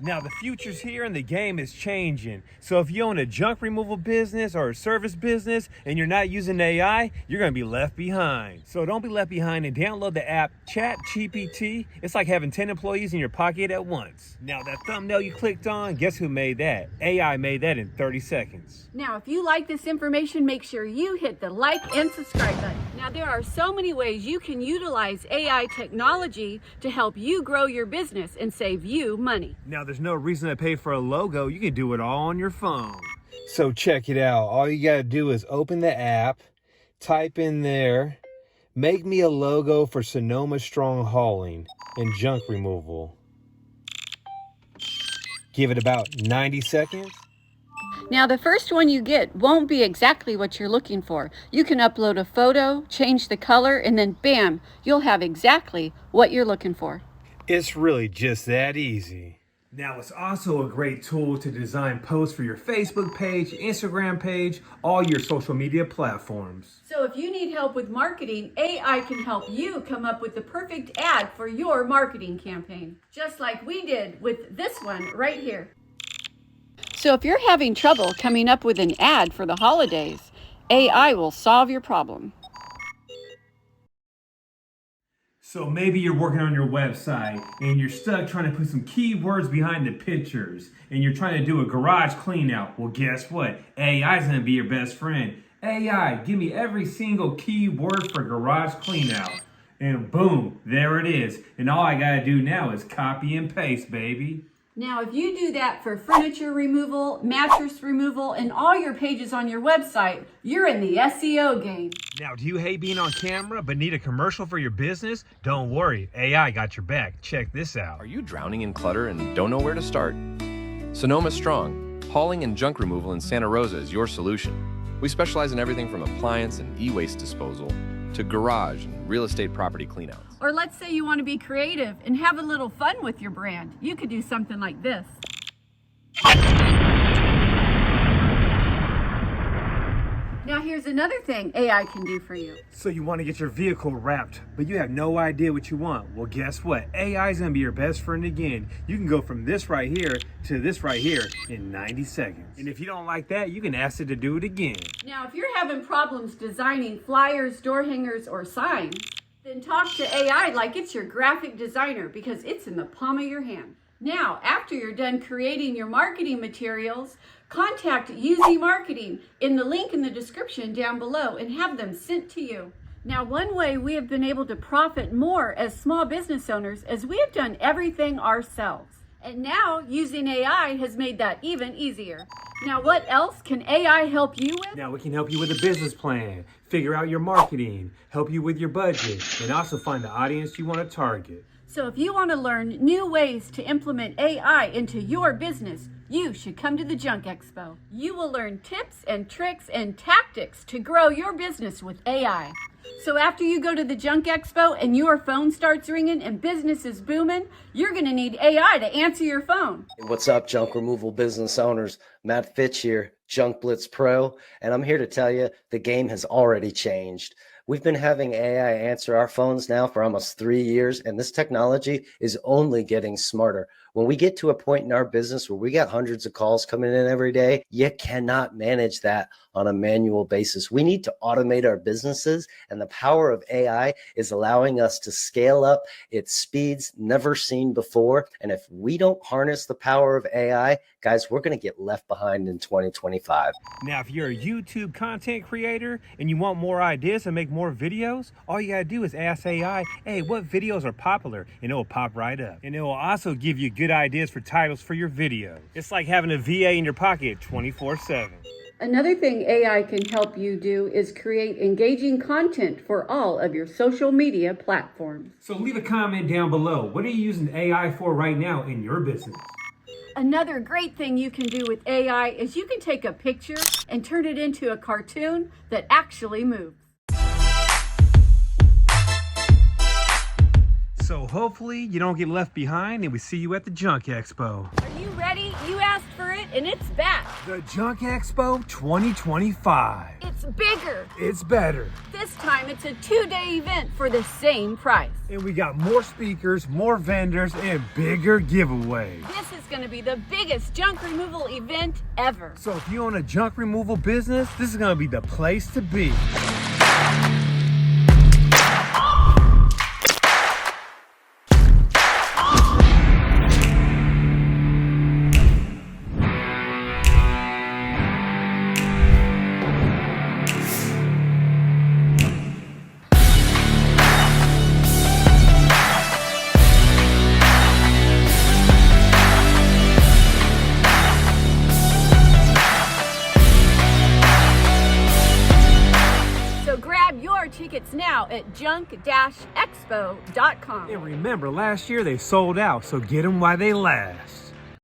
Now the future's here and the game is changing. So if you own a junk removal business or a service business and you're not using AI, you're gonna be left behind. So don't be left behind and download the app ChatGPT. It's like having 10 employees in your pocket at once. Now that thumbnail you clicked on, guess who made that? AI made that in 30 seconds. Now, if you like this information, make sure you hit the like and subscribe button. Now, there are so many ways you can utilize AI technology to help you grow your business and save you money. Now, there's no reason to pay for a logo. You can do it all on your phone. So check it out. All you gotta do is open the app, type in there, make me a logo for Sonoma Strong Hauling and Junk Removal. Give it about 90 seconds. Now, the first one you get won't be exactly what you're looking for. You can upload a photo, change the color, and then bam, you'll have exactly what you're looking for. It's really just that easy. Now, it's also a great tool to design posts for your Facebook page, Instagram page, all your social media platforms. So if you need help with marketing, AI can help you come up with the perfect ad for your marketing campaign, just like we did with this one right here. So if you're having trouble coming up with an ad for the holidays, AI will solve your problem. So maybe you're working on your website and you're stuck trying to put some keywords behind the pictures and you're trying to do a garage clean out. Well, guess what? AI is going to be your best friend. AI, give me every single keyword for garage clean out. And boom, there it is. And all I got to do now is copy and paste, baby. Now, if you do that for furniture removal, mattress removal, and all your pages on your website, you're in the SEO game. Now, do you hate being on camera but need a commercial for your business? Don't worry, AI got your back. Check this out. Are you drowning in clutter and don't know where to start? Sonoma Strong, hauling and junk removal in Santa Rosa is your solution. We specialize in everything from appliance and e-waste disposal to garage and real estate property cleanouts. Or let's say you want to be creative and have a little fun with your brand. You could do something like this. Now here's another thing AI can do for you. So you want to get your vehicle wrapped, but you have no idea what you want. Well, guess what? AI is going to be your best friend again. You can go from this right here to this right here in 90 seconds. And if you don't like that, you can ask it to do it again. Now, if you're having problems designing flyers, door hangers, or signs, then talk to AI like it's your graphic designer because it's in the palm of your hand. Now, after you're done creating your marketing materials, contact UZ Marketing in the link in the description down below and have them sent to you. Now, one way we have been able to profit more as small business owners is we have done everything ourselves. And now using AI has made that even easier. Now, what else can AI help you with? Now we can help you with a business plan, figure out your marketing, help you with your budget, and also find the audience you want to target. So if you want to learn new ways to implement AI into your business, you should come to the Junk Expo. You will learn tips and tricks and tactics to grow your business with AI. So after you go to the Junk Expo and your phone starts ringing and business is booming, you're going to need AI to answer your phone. What's up, junk removal business owners? Matt Fitch here, Junk Blitz Pro, and I'm here to tell you the game has already changed. We've been having AI answer our phones now for almost 3 years, and this technology is only getting smarter. When we get to a point in our business where we got hundreds of calls coming in every day, you cannot manage that on a manual basis. We need to automate our businesses, and the power of AI is allowing us to scale up at speeds never seen before. And if we don't harness the power of AI, guys, we're going to get left behind in 2025. Now, if you're a YouTube content creator and you want more ideas to make more videos, all you gotta do is ask AI, hey, what videos are popular? And it will pop right up. And it will also give you good ideas for titles for your videos. It's like having a VA in your pocket 24/7. Another thing AI can help you do is create engaging content for all of your social media platforms. So leave a comment down below. What are you using AI for right now in your business? Another great thing you can do with AI is you can take a picture and turn it into a cartoon that actually moves. So hopefully you don't get left behind and we see you at the Junk Expo. Are you ready? You asked for it and it's back. The Junk Expo 2025. It's bigger. It's better. This time it's a 2-day event for the same price. And we got more speakers, more vendors, and bigger giveaways. This is going to be the biggest junk removal event ever. So if you own a junk removal business, this is gonna be the place to be. Grab your tickets now at junk-expo.com. And remember, last year they sold out, so get them while they last.